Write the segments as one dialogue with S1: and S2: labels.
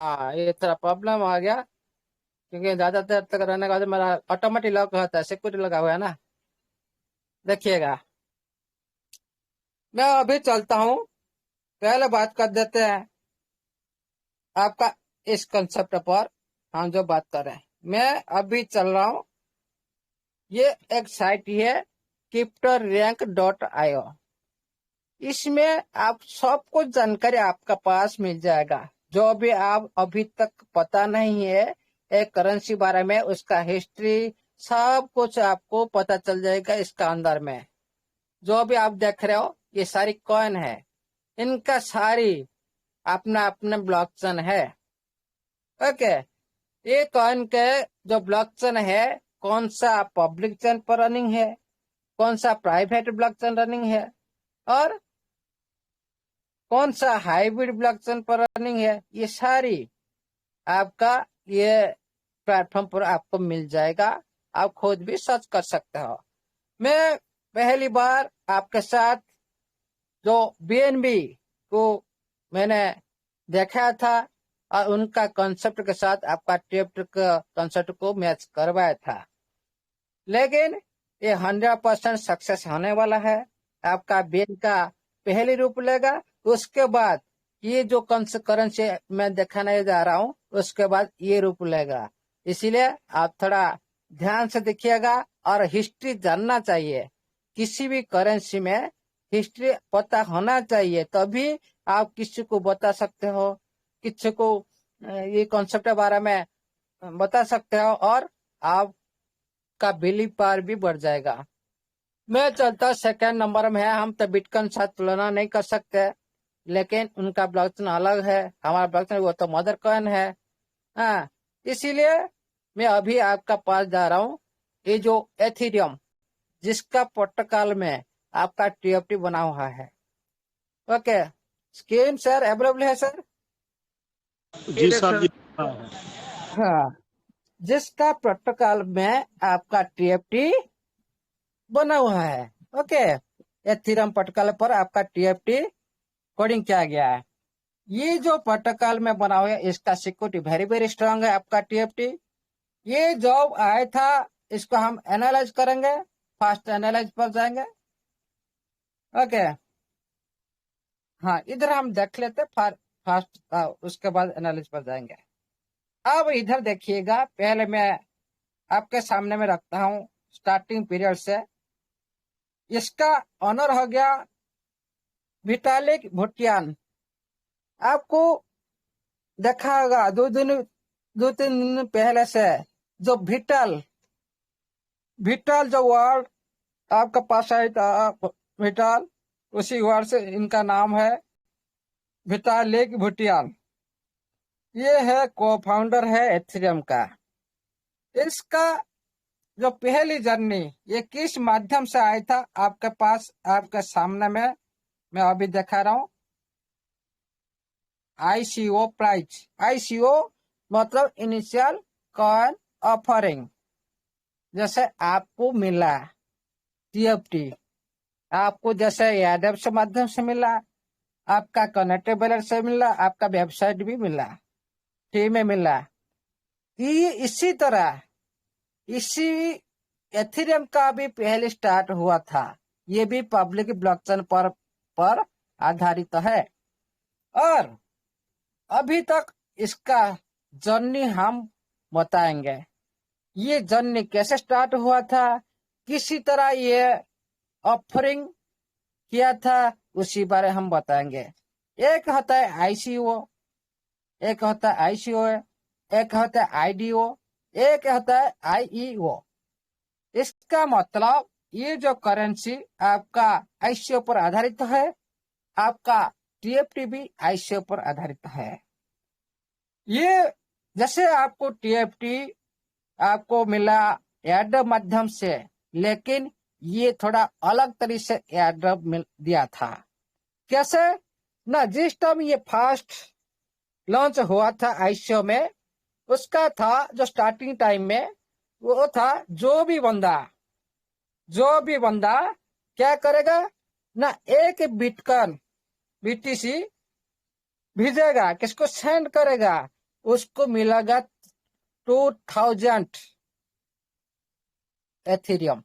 S1: हाँ, ये थोड़ा प्रॉब्लम आ गया क्योंकि ज्यादा देर तक रहने का बाद मेरा ऑटोमेटिक लॉक होता है, सिक्योरिटी लगा हुआ है ना। देखिएगा, मैं अभी चलता हूँ। पहले बात कर देते हैं आपका इस कंसेप्ट पर। हम जो बात कर रहे हैं, मैं अभी चल रहा हूँ। ये एक साइट है, cryptorank.io। इसमें आप सब कुछ जानकारी आपका पास मिल जाएगा, जो भी आप अभी तक पता नहीं है एक करेंसी बारे में, उसका हिस्ट्री सब कुछ आपको पता चल जाएगा इसका अंदर में। जो भी आप देख रहे हो ये सारी कॉइन है, इनका सारी अपना अपना ब्लॉकचेन है। ओके, ये कॉइन के जो ब्लॉकचेन है, कौन सा पब्लिक चेन पर रनिंग है, कौन सा प्राइवेट ब्लॉकचेन रनिंग है, और कौन सा हाइब्रिड ब्लॉकचेन पर रनिंग है, ये सारी आपका ये प्लेटफॉर्म पर आपको मिल जाएगा। आप खुद भी सर्च कर सकते हो। मैं पहली बार आपके साथ जो बीएनबी को मैंने देखा था और उनका कॉन्सेप्ट के साथ आपका टेप्ट का कॉन्सेप्ट को मैच करवाया था, लेकिन ये 100% सक्सेस होने वाला है। आपका बेन का पहली रूप लेगा, उसके बाद ये जो करेंसी मैं दिखाने जा रहा हूँ उसके बाद ये रूप लेगा। इसीलिए आप थोड़ा ध्यान से देखिएगा और हिस्ट्री जानना चाहिए। किसी भी करेंसी में हिस्ट्री पता होना चाहिए, तभी आप किसी को बता सकते हो, किसी को ये कॉन्सेप्ट के बारे में बता सकते हो, और आप का बिलीव पावर भी बढ़ जाएगा। मैं चलता सेकंड नंबर में है। हम तो बिटकॉइन साथ तुलना नहीं कर सकते, लेकिन उनका ब्लॉकचेन अलग है, हमारा ब्लॉकचेन वो तो मदर कॉइन है। हाँ, इसीलिए मैं अभी आपका पास जा रहा हूँ। ये जो एथेरियम, जिसका प्रोटोकॉल में आपका टीएफटी बना हुआ है। ओके, स्क्रीन सर अवेलेबल है सर?
S2: जी सर जी। हाँ।
S1: हाँ, जिसका प्रोटोकॉल में आपका टीएफटी बना हुआ है। ओके, एथेरियम प्रोटोकॉल पर आपका टीएफटी कोडिंग किया गया है। ये जो प्रोटोकॉल में बना हुआ है, इसका सिक्योरिटी वेरी वेरी स्ट्रांग है आपका टीएफटी। ये जॉब आया था, इसको हम एनालाइज करेंगे। फास्ट एनालाइज पर जाएंगे। ओके, हाँ, इधर हम देख लेते फास्ट, उसके बाद एनालिसिस पर जाएंगे। अब इधर देखिएगा, पहले मैं आपके सामने में रखता हूँ स्टार्टिंग पीरियड से। इसका ऑनर हो गया विटालिक भुटियान। आपको देखा होगा दो तीन दिन पहले से जो विटल जो वर्ड आपका पास आया था, विटल, उसी वर्ड से इनका नाम है विटालिक भुटियान। ये है को फाउंडर है एथेरियम का। इसका जो पहली जर्नी ये किस माध्यम से आया था आपके पास, आपके सामने में मैं अभी दिखा रहा हूँ। आईसीओ प्राइस, आईसीओ मतलब इनिशियल कॉइन ऑफरिंग। जैसे आपको मिला टीएफटी, आपको जैसे एडएप से माध्यम से मिला, आपका कनेक्टेड बैलेंस से मिला, आपका वेबसाइट भी मिला, फ्री में मिला। ये इसी तरह इसी एथेरियम का भी पहले स्टार्ट हुआ था। ये भी पब्लिक ब्लॉकचेन पर आधारित है, और अभी तक इसका जर्नी हम बताएंगे। ये जर्नी कैसे स्टार्ट हुआ था, किसी तरह ये ऑफरिंग किया था, उसी बारे हम बताएंगे। एक होता है आईसीओ, एक होता है आईसीओ, एक होता है आईडीओ, एक होता है आईईओ। इसका मतलब ये जो करेंसी आपका आईसीओ पर आधारित है, आपका टीएफटी भी आईसीओ पर आधारित है। ये जैसे आपको टीएफटी आपको मिला एयरड्रॉप माध्यम से, लेकिन ये थोड़ा अलग तरीके से एयरड्रॉप दिया था। कैसे ना, जिस टाइम ये फर्स्ट लॉन्च हुआ था आईसीओ में, उसका था जो स्टार्टिंग टाइम में वो था, जो भी बंदा क्या करेगा ना, एक बिटकॉइन बीटीसी भेजेगा, किसको सेंड करेगा, उसको मिलेगा 2000 एथेरियम।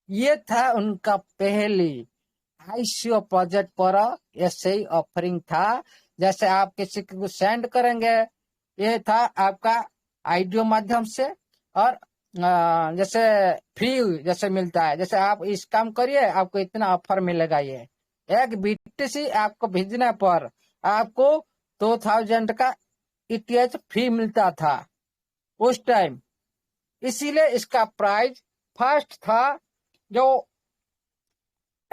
S1: ये था उनका पहली आईसीओ प्रोजेक्ट पर ऐसे ही ऑफरिंग था। जैसे आप किसी को सेंड करेंगे, ये था आपका आईडियो माध्यम से, और जैसे फ्री जैसे मिलता है, जैसे आप इस काम करिए आपको इतना ऑफर मिलेगा। ये एक बीटीसी आपको भेजने पर आपको 2000 का ईटीएच फ्री मिलता था उस टाइम। इसीलिए इसका प्राइस फर्स्ट था, जो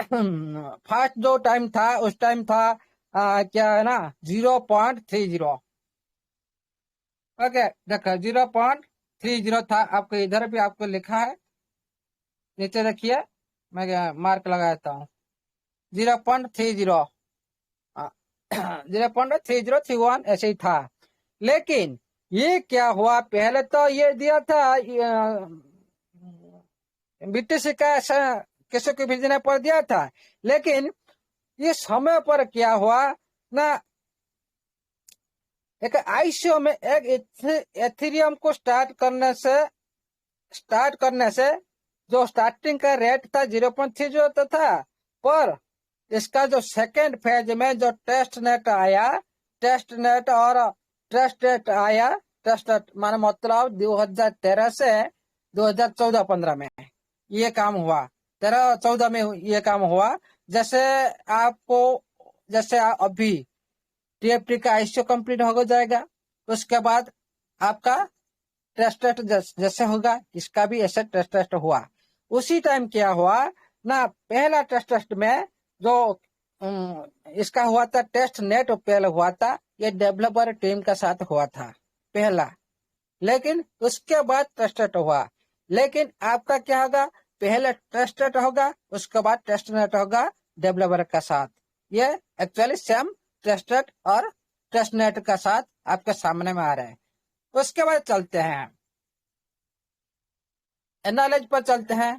S1: फर्स्ट जो टाइम था उस टाइम था क्या है ना 0.30। ओके देखो 0.30 था। आपको इधर भी आपको लिखा है, नीचे देखिए, मैं मार्क लगाता हूँ 0.30, 0.3031 ऐसे ही था। लेकिन ये क्या हुआ, पहले तो ये दिया था बीटीसी का किसी को भेजने पर दिया था, लेकिन ये समय पर क्या हुआ ना, एक आईसीओ में एक एथेरियम को स्टार्ट करने से जो स्टार्टिंग का रेट था 0.30 तो था, पर इसका जो सेकेंड फेज में जो टेस्ट नेट आया, टेस्ट नेट और टेस्ट नेट आया, टेस्ट नेट माने मतलब 2013 से 2014-15 में ये काम हुआ, 13-14 में ये काम हुआ। जैसे आपको जैसे अभी टीएफटी का आईसीओ कंप्लीट हो जाएगा, उसके बाद आपका टेस्ट जैसे होगा, इसका भी ऐसे टेस्ट हुआ। उसी टाइम क्या हुआ ना, पहला टेस्ट में जो इसका हुआ था टेस्ट नेट पहले हुआ था, ये डेवलपर टीम के साथ हुआ था पहला, लेकिन उसके बाद टेस्ट हुआ। लेकिन आपका क्या होगा, पहले टेस्ट होगा उसके बाद टेस्ट नेट होगा डेवलपर के साथ। ये एक्चुअली सेम टेस्ट और टेस्ट नेट का साथ आपके सामने में आ रहा है। उसके बाद चलते हैं एनालिज पर, चलते हैं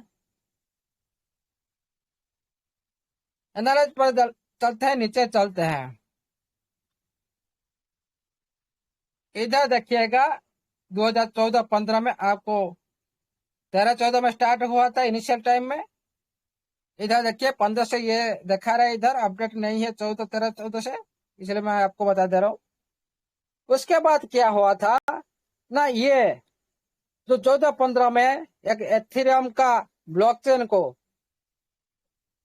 S1: एनालिज पर चलते हैं, नीचे चलते हैं। इधर देखिएगा 2014-15 में आपको 13-14 में स्टार्ट हुआ था इनिशियल टाइम में। इधर देखिए 15 से ये दिखा रहा है, इधर अपडेट नहीं है 14-13-14 से, इसलिए मैं आपको बता दे रहा हूँ। उसके बाद क्या हुआ था ना, ये जो 14-15 में एक एथेरियम का ब्लॉकचेन को,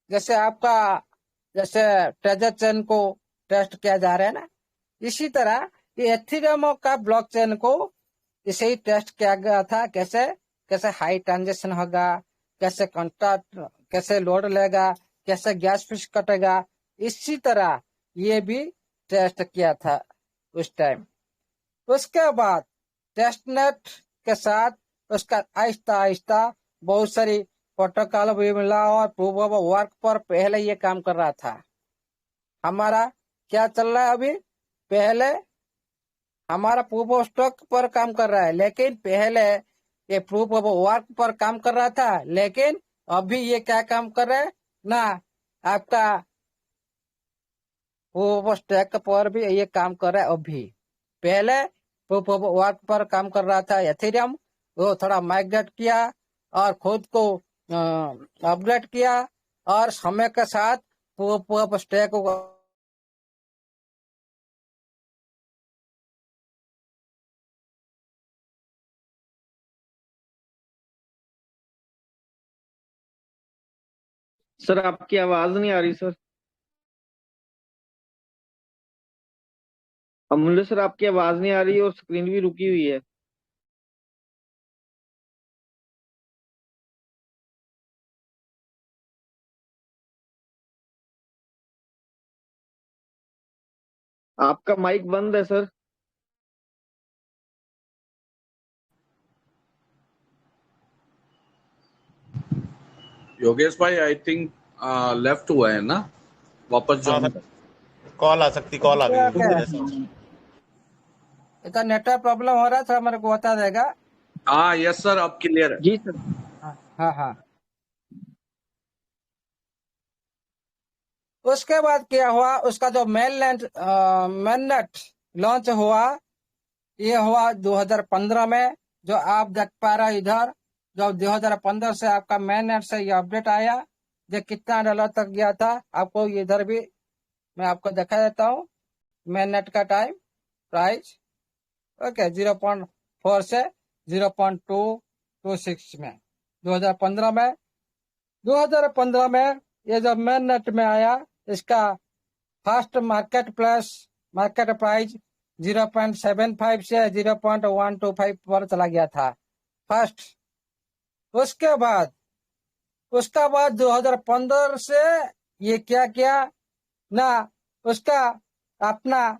S1: जैसे आपका जैसे ट्रेजर चेन को टेस्ट किया जा रहा है ना, इसी तरह ये एथेरियम का ब्लॉकचेन को इसे ही टेस्ट किया गया था। कैसे कैसे हाई ट्रांजेक्शन होगा, कैसे कॉन्ट्रैक्ट कैसे लोड लेगा, कैसे गैस फीस कटेगा, इसी तरह ये भी टेस्ट किया था उस टाइम। उसके बाद टेस्टनेट के साथ उसका आहिस्ता आहिस्ता बहुत सारी प्रोटोकॉल भी मिला, और प्रूफ ऑफ वर्क पर पहले ये काम कर रहा था। हमारा क्या चल रहा है अभी, पहले हमारा प्रूफ ऑफ स्टॉक पर काम कर रहा है, लेकिन पहले ये प्रूफ ऑफ वर्क पर काम कर रहा था, लेकिन अभी ये क्या काम कर रहा है ना, आपका प्रूफ ऑफ स्टॉक पर भी ये काम कर रहा है अभी। पहले प्रूफ ऑफ वर्क पर काम कर रहा था एथेरियम, वो थोड़ा माइग्रेट किया और खुद को अपग्रेड किया, और समय के साथ प्रूफ ऑफ स्टॉक को
S3: सर आपकी आवाज नहीं आ रही सर। अमूल्य सर आपकी आवाज नहीं आ रही और स्क्रीन भी रुकी हुई है। आपका माइक बंद है सर।
S2: योगेश भाई आई थिंक लेफ्ट हुआ है ना, वापस
S4: हाँ
S2: ज्वाइन।
S4: सर, कॉल आ सकती, कॉल आ गई है इस वजह से।
S1: इतना नेटवर्क प्रॉब्लम हो रहा था, मेरे को बता देगा।
S2: हाँ यस सर, अब क्लियर है।
S3: जी सर।
S1: हाँ हाँ। उसके बाद क्या हुआ, उसका जो मेननेट लॉन्च हुआ, ये हुआ 2015 में। जो आप देख पा रहे हो इधर, जो 2015 से आपका मेननेट से ये अपडेट आया, जो कितना डॉलर तक गया था, आपको इधर भी मैं आपको दिखा देता हूँ मेननेट का टाइम प्राइस। ओके, 0.4 से 0.226 में 2015 में ये जब मेननेट में आया, इसका फर्स्ट मार्केट प्राइस 0.75 से 0.125 पर चला गया था फर्स्ट। उसका बाद 2015 से ये क्या किया ना, उसका अपना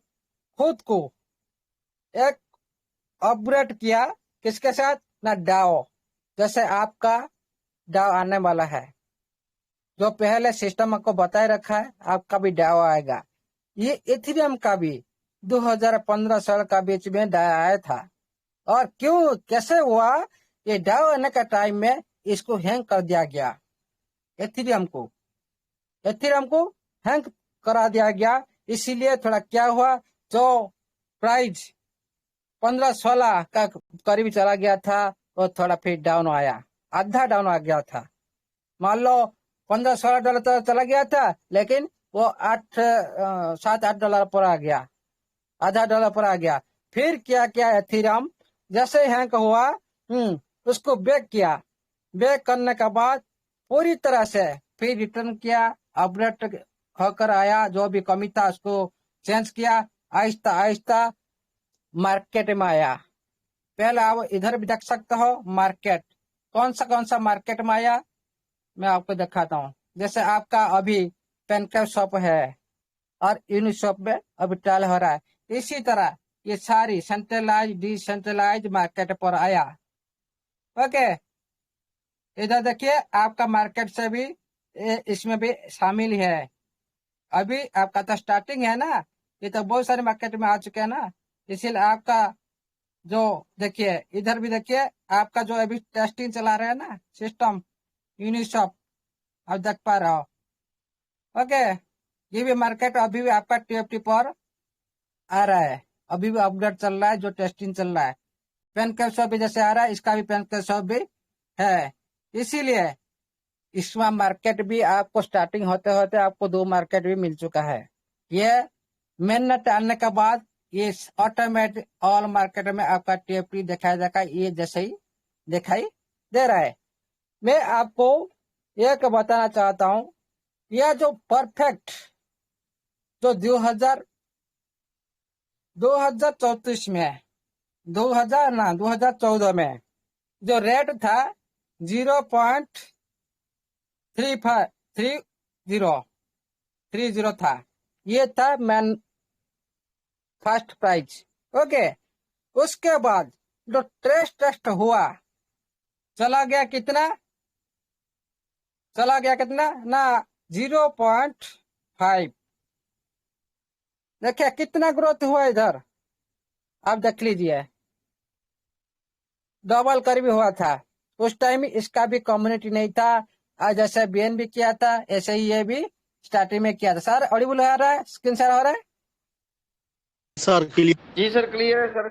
S1: खुद को एक अपग्रेड किया, किसके साथ ना, डाओ। जैसे आपका डाओ आने वाला है, जो पहले सिस्टम आपको बताए रखा है, आपका भी डाओ आएगा। ये इथेरियम का भी 2015 साल का बीच में डाओ आया था। और क्यों, कैसे हुआ, ये डाओ आने का टाइम में इसको हैंग कर दिया गया, एथेरियम को हैंग करा दिया गया। इसीलिए थोड़ा क्या हुआ, जो प्राइस 15-16 का करीब चला गया था, वो थोड़ा फिर डाउन आया, आधा डाउन आ गया था। मान लो $15-16 तक चला गया था, लेकिन वो 7-8 डॉलर पर आ गया, आधा डॉलर पर आ गया। फिर क्या किया एथेरियम, जैसे हैंग हुआ, उसको बैक करने के बाद पूरी तरह से फिर रिटर्न किया, अपडेट होकर आया, जो भी कमी था उसको चेंज किया, आहिस्ता आहिस्ता मार्केट में आया। पहले आप इधर भी देख सकते हो मार्केट, कौन सा मार्केट में आया, मैं आपको दिखाता हूँ। जैसे आपका अभी पेनकैपस्वैप है और यूनिस्वैप में अभी ट्रायल हो रहा है, इसी तरह ये सारी सेंट्रलाइज डिसेंट्रलाइज मार्केट पर आया। ओके, इधर देखिए आपका मार्केट से भी इसमें भी शामिल है। अभी आपका तो स्टार्टिंग है ना, ये तो बहुत सारे मार्केट में आ चुके हैं ना, इसीलिए आपका जो देखिए, इधर भी देखिए आपका जो अभी टेस्टिंग चला रहे हैं ना सिस्टम यूनिस्वैप, आप देख पा रहे हो। ओके, ये भी मार्केट अभी भी आपका TFT पर आ रहा है, अभी भी अपडेट चल रहा है, जो टेस्टिंग चल रहा है। पेनकैपस्वैप भी जैसे आ रहा है, इसका भी पेनकैपस्वैप भी है। इसीलिए इसमें मार्केट भी आपको स्टार्टिंग होते होते आपको 2 मार्केट भी मिल चुका है। ये मेननेट आने के बाद ये ऑटोमेटिक ऑल मार्केट में आपका TFT दिखाई देगा, ये जैसे ही दिखाई दे रहा है। मैं आपको एक बताना चाहता हूँ, यह जो परफेक्ट जो 2034 में 2014 में जो रेट था 0.3530 था, ये था मैन फर्स्ट प्राइस। ओके, उसके बाद जो टेस्ट हुआ, चला गया कितना ना, 0.5। देखिए कितना ग्रोथ हुआ इधर, आप देख लीजिए, डबल करीब हुआ था। उस टाइम इसका भी कम्युनिटी नहीं था, आज जैसे BNB किया था ऐसे ही ये भी स्टार्टिंग में किया था। सर ऑडिबल हो रहा है, स्क्रीन शेयर हो रहा है?
S4: Sir clear.
S3: जी सर, क्लियर है सर।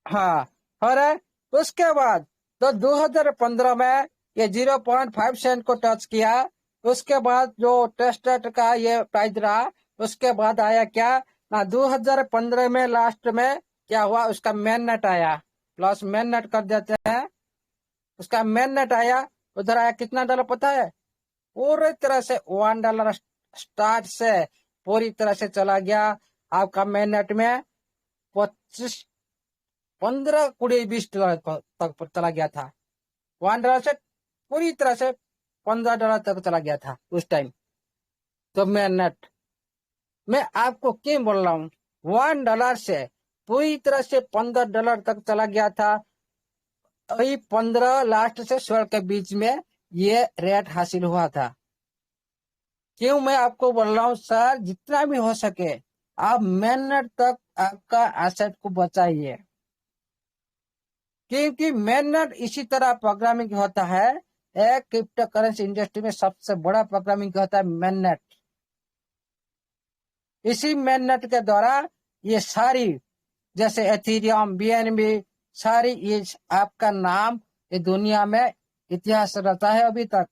S1: हाँ, हो रहा है। उसके बाद तो 2015 में ये 0.5 सेंट को टच किया। उसके बाद जो टेस्ट का ये प्राइस रहा, उसके बाद आया क्या ना, 2015 में लास्ट में क्या हुआ, उसका मेन नेट आया, प्लस मेन नेट कर देते हैं, उसका मेन नेट आया। उधर आया कितना डॉलर पता है, पूरी तरह से $1 स्टार्ट से पूरी तरह से चला गया आपका मेन नेट में 25, 15, 20, $20 तक चला गया था। $1 से पूरी तरह से $15 तक चला गया था उस टाइम। तो मेन नेट मैं आपको क्यों बोल रहा हूँ, $1 से पूरी तरह से $15 तक चला गया था। वही 15 लास्ट से 16 के बीच में ये रेट हासिल हुआ था। क्यों मैं आपको बोल रहा हूँ, सर जितना भी हो सके आप मेन नेट तक आपका एसेट को बचाइए, क्योंकि मेन नेट इसी तरह प्रोग्रामिंग होता है। एक क्रिप्टो करेंसी इंडस्ट्री में सबसे बड़ा प्रोग्रामिंग होता है मेन नेट। इसी मेननेट के द्वारा ये सारी, जैसे एथीरियम, बीएनबी, सारी ये आपका नाम ये दुनिया में इतिहास रचा है अभी तक।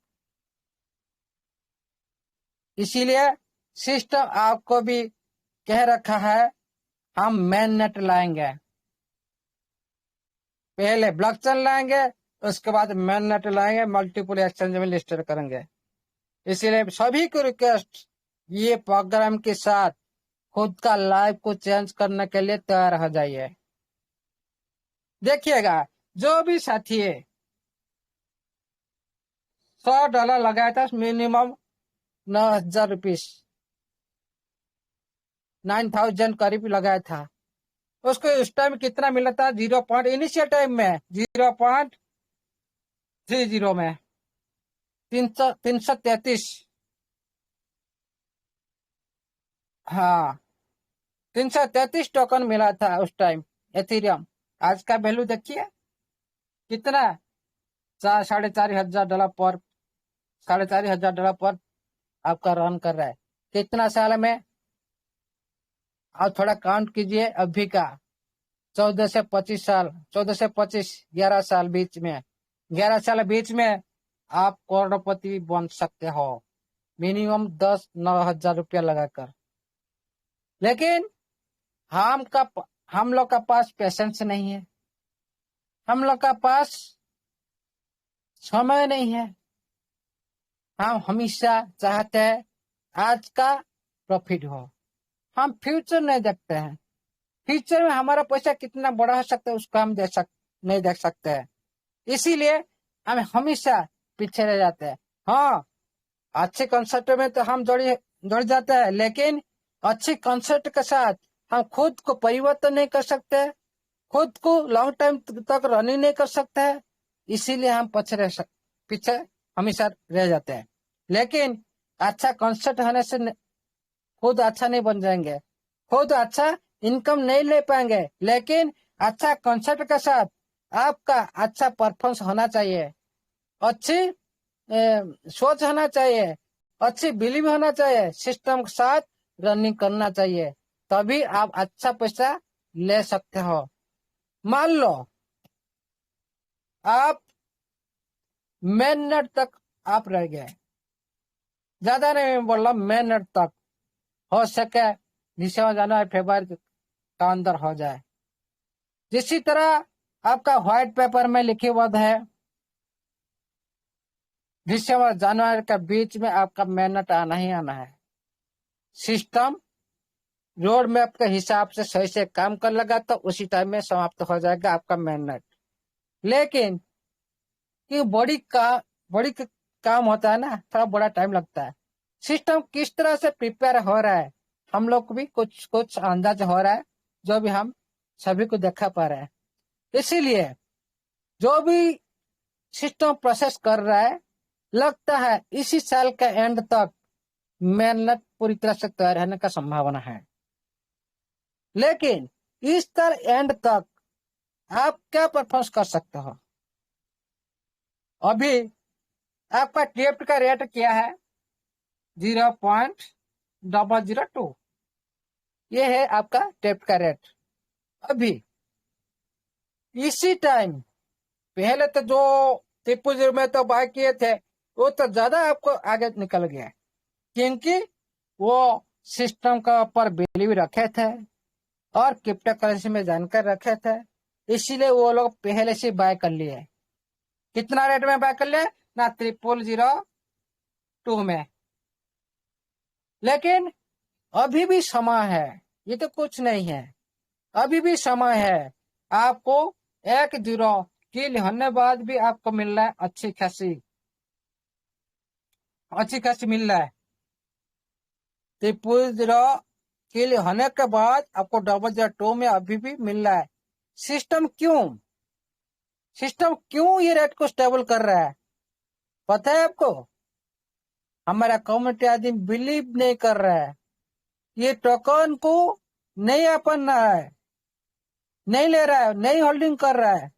S1: इसीलिए सिस्टम आपको भी कह रखा है हम मेननेट लाएंगे, पहले ब्लॉकचेन लाएंगे, उसके बाद मेननेट लाएंगे, मल्टीपल एक्सचेंज में लिस्टेड करेंगे। इसीलिए सभी को रिक्वेस्ट, ये प्रोग्राम के साथ खुद का लाइफ को चेंज करने के लिए तैयार हो जाइए। देखिएगा, जो भी साथी है $100 लगाया था, मिनिमम 9,000 रुपीज, 9,000 करीब लगाया था। उसको उस टाइम कितना मिला था? 0. इनिशियल टाइम में 0.30 में 333, हाँ 333 टोकन मिला था उस टाइम एथीरियम। आज का वैल्यू देखिए कितना, $4,500 पर, $4,500 पर आपका रन कर रहा है। कितना साल में? आप थोड़ा काउंट कीजिए, अभी का 14 से 25 साल, 14 से 25, 11 साल बीच में, 11 साल बीच में आप करोड़पति बन सकते हो, मिनिमम 10-9 हजार रुपया लगाकर। लेकिन हम लोग का पास पेशेंस नहीं है, हम लोग का पास समय नहीं है। हम हमेशा चाहते हैं आज का प्रॉफिट हो, हम फ्यूचर नहीं देखते हैं। फ्यूचर में हमारा पैसा कितना बड़ा हो सकता है उसको हम नहीं देख सकते हैं। इसीलिए हम हमेशा पीछे रह जाते हैं। हाँ, अच्छे कंसेप्ट में तो हम जुड़ जाते हैं, लेकिन अच्छे कंसेप्ट के साथ हम खुद को परिवर्तन नहीं कर सकते, खुद को लॉन्ग टाइम तक रनिंग नहीं कर सकते। इसीलिए हम पीछे हमेशा रह जाते हैं। लेकिन अच्छा कंसेप्ट होने से खुद अच्छा नहीं बन जाएंगे, खुद अच्छा इनकम नहीं ले पाएंगे, लेकिन अच्छा कंसेप्ट के साथ आपका अच्छा परफॉर्मेंस होना चाहिए, अच्छी सोच होना चाहिए, अच्छी बिलीव होना चाहिए, सिस्टम के साथ रनिंग करना चाहिए, तभी आप अच्छा पैसा ले सकते हो। मान लो आप मेन नेट तक आप रह गए, ज्यादा नहीं बोल रहा, मेन नेट तक हो सके दिसंबर जनवरी फरवरी का अंदर हो जाए। जिसी तरह आपका व्हाइट पेपर में लिखी हुआ है दिसंबर जनवरी के बीच में आपका मेहनत आना ही आना है। सिस्टम रोड मैप के हिसाब से सही से काम कर लगा तो उसी टाइम में समाप्त हो जाएगा आपका मेहनत। लेकिन कि बड़ी काम होता है ना, थोड़ा बड़ा टाइम लगता है। सिस्टम किस तरह से प्रिपेयर हो रहा है हम लोग को भी कुछ अंदाज हो रहा है, जो भी हम सभी को देखा पा रहे हैं। इसीलिए जो भी सिस्टम प्रोसेस कर रहा है, लगता है इसी साल का एंड तक मेहनत पूरी तरह से तैयार रहने का संभावना है। लेकिन इस साल एंड तक आप क्या परफॉर्मेंस कर सकते हो? अभी आपका टेप्ट का रेट क्या है? 0.002, ये है आपका टेप्ट का रेट। अभी इसी टाइम पहले तो जो 3.0 में तो बाय किए थे वो तो ज्यादा आपको आगे निकल गया, क्योंकि वो सिस्टम का ऊपर बिलीव रखे थे और क्रिप्टो करेंसी में जानकर रखे थे, इसीलिए वो लोग पहले से बाय कर लिए। कितना रेट में बाय कर लिए ना? 0.002 में। लेकिन अभी भी समय है, ये तो कुछ नहीं है, अभी भी समय है। आपको 1-0 किल होने बाद भी आपको मिल रहा है अच्छी खासी मिल रहा है। 0.0 किल होने के बाद आपको 0.002 में अभी भी मिल रहा है। सिस्टम क्यों ये रेट को स्टेबल कर रहा है पता है आपको? हमारा कम्युनिटी आदमी बिलीव नहीं कर रहा है, ये टोकन को नहीं अपन रहा है, नहीं ले रहा है, नहीं होल्डिंग कर रहा है।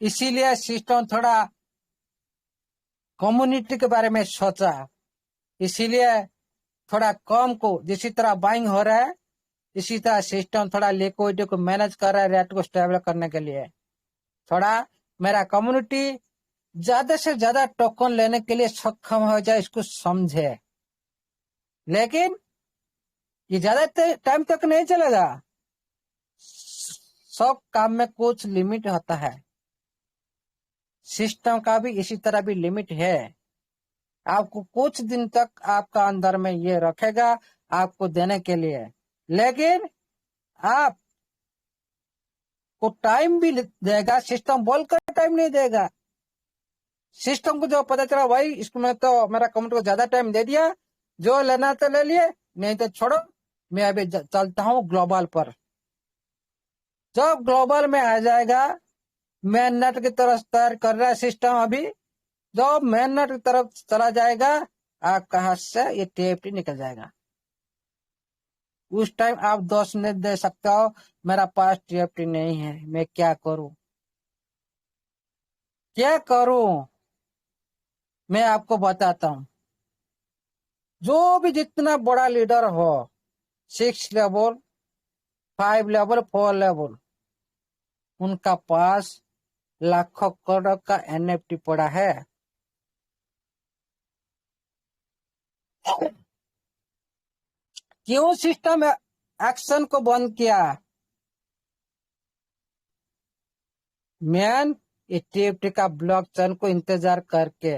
S1: इसीलिए सिस्टम थोड़ा कम्युनिटी के बारे में सोचा, इसीलिए थोड़ा कम को जिसी तरह बाइंग हो रहा है, इसी तरह सिस्टम थोड़ा लिक्विडिटी को मैनेज कर रहा है रेट को स्टेबल करने के लिए। थोड़ा मेरा कम्युनिटी ज्यादा से ज्यादा टोकन लेने के लिए सक्षम हो जाए, इसको समझे। लेकिन ये ज्यादा टाइम तक नहीं चलेगा। सब काम में कुछ लिमिट होता है, सिस्टम का भी इसी तरह भी लिमिट है। आपको कुछ दिन तक आपका अंदर में ये रखेगा आपको देने के लिए, लेकिन आप को टाइम भी देगा। सिस्टम बोलकर टाइम नहीं देगा। सिस्टम को जो पता चला भाई इसमें तो मेरा कम्युनिटी को ज्यादा टाइम दे दिया, जो लेना तो ले लिए, नहीं तो छोड़ो, मैं अभी चलता हूँ ग्लोबल पर। जब ग्लोबल में आ जाएगा, मेन नेट की तरफ तैयार कर रहा है सिस्टम अभी, जब मेन नेट की तरफ चला जाएगा आपका हाथ से ये टीएफटी निकल जाएगा। उस टाइम आप दोष नहीं दे सकते हो मेरा पास टीएफटी नहीं है, मैं क्या करूं क्या करूं। मैं आपको बताता हूं, जो भी जितना बड़ा लीडर हो, 6 लेवल 5 लेवल 4 लेवल, उनका पास लाखों करोड़ का एनएफटी पड़ा है। क्यों सिस्टम एक्शन को बंद किया? मैन टीएफटी का ब्लॉकचेन को इंतजार करके,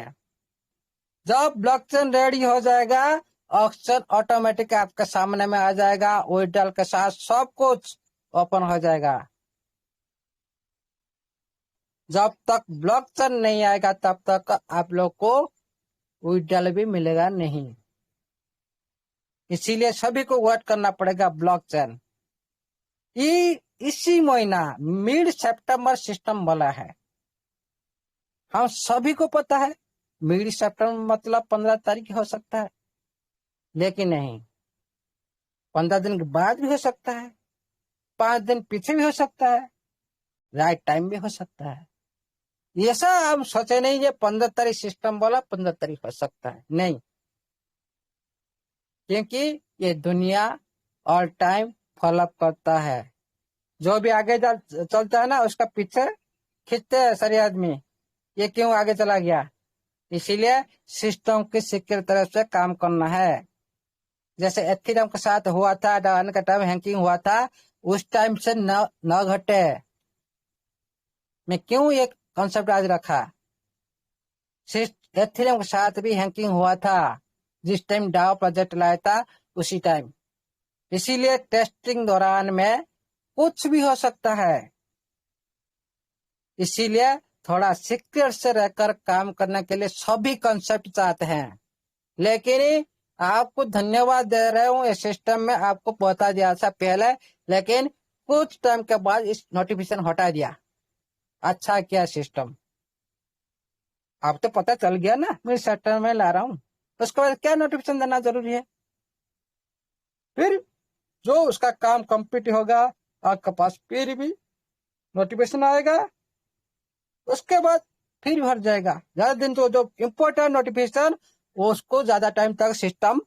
S1: जब ब्लॉकचेन रेडी हो जाएगा ऑक्शन ऑटोमेटिक आपके सामने में आ जाएगा, विड्रॉल के साथ सब कुछ ओपन हो जाएगा। जब तक ब्लॉकचेन नहीं आएगा तब तक आप लोग को विड्रॉल भी मिलेगा नहीं। इसीलिए सभी को वेट करना पड़ेगा ब्लॉकचेन। इसी महीना मिड सितंबर सिस्टम वाला है, हम सभी को पता है। मिड सितंबर मतलब 15 तारीख हो सकता है, लेकिन नहीं, 15 दिन के बाद भी हो सकता है, 5 दिन पीछे भी हो सकता है, राइट टाइम भी हो सकता है। ऐसा हम सोचे नहीं ये 15 तारीख सिस्टम वाला 15 तारीख हो सकता है, नहीं, क्योंकि ये दुनिया ऑल टाइम फॉलो करता है। जो भी आगे चलता है ना उसका पीछे खींचते हैं सारे आदमी, ये क्यों आगे चला गया। इसीलिए सिस्टम की सिक्योर तरफ से काम करना है। जैसे एथेरियम के साथ हुआ था, डाउन का टाइम हैकिंग हुआ था, उस टाइम से न घटे। मैं क्यों ये कॉन्सेप्ट आज रखा, एथेरियम के साथ भी हैकिंग हुआ था जिस टाइम डाओ प्रोजेक्ट लाया था उसी टाइम। इसीलिए टेस्टिंग दौरान में कुछ भी हो सकता है, इसीलिए थोड़ा सीक्रेट से रहकर काम करने के लिए सभी कॉन्सेप्ट चाहते हैं। लेकिन आपको धन्यवाद दे रहे हूँ, इस सिस्टम में आपको बता दिया था पहले, लेकिन कुछ टाइम के बाद इस नोटिफिकेशन हटा दिया। अच्छा किया सिस्टम, आप तो पता चल गया ना मैं सिस्टम में ला रहा हूँ, उसके बाद क्या नोटिफिकेशन देना जरूरी है। फिर जो उसका काम कंप्लीट होगा आपके पास फिर भी नोटिफिकेशन आएगा, उसके बाद फिर भर जाएगा। ज्यादा दिन तो जो इम्पोर्टेंट नोटिफिकेशन उसको ज्यादा टाइम तक सिस्टम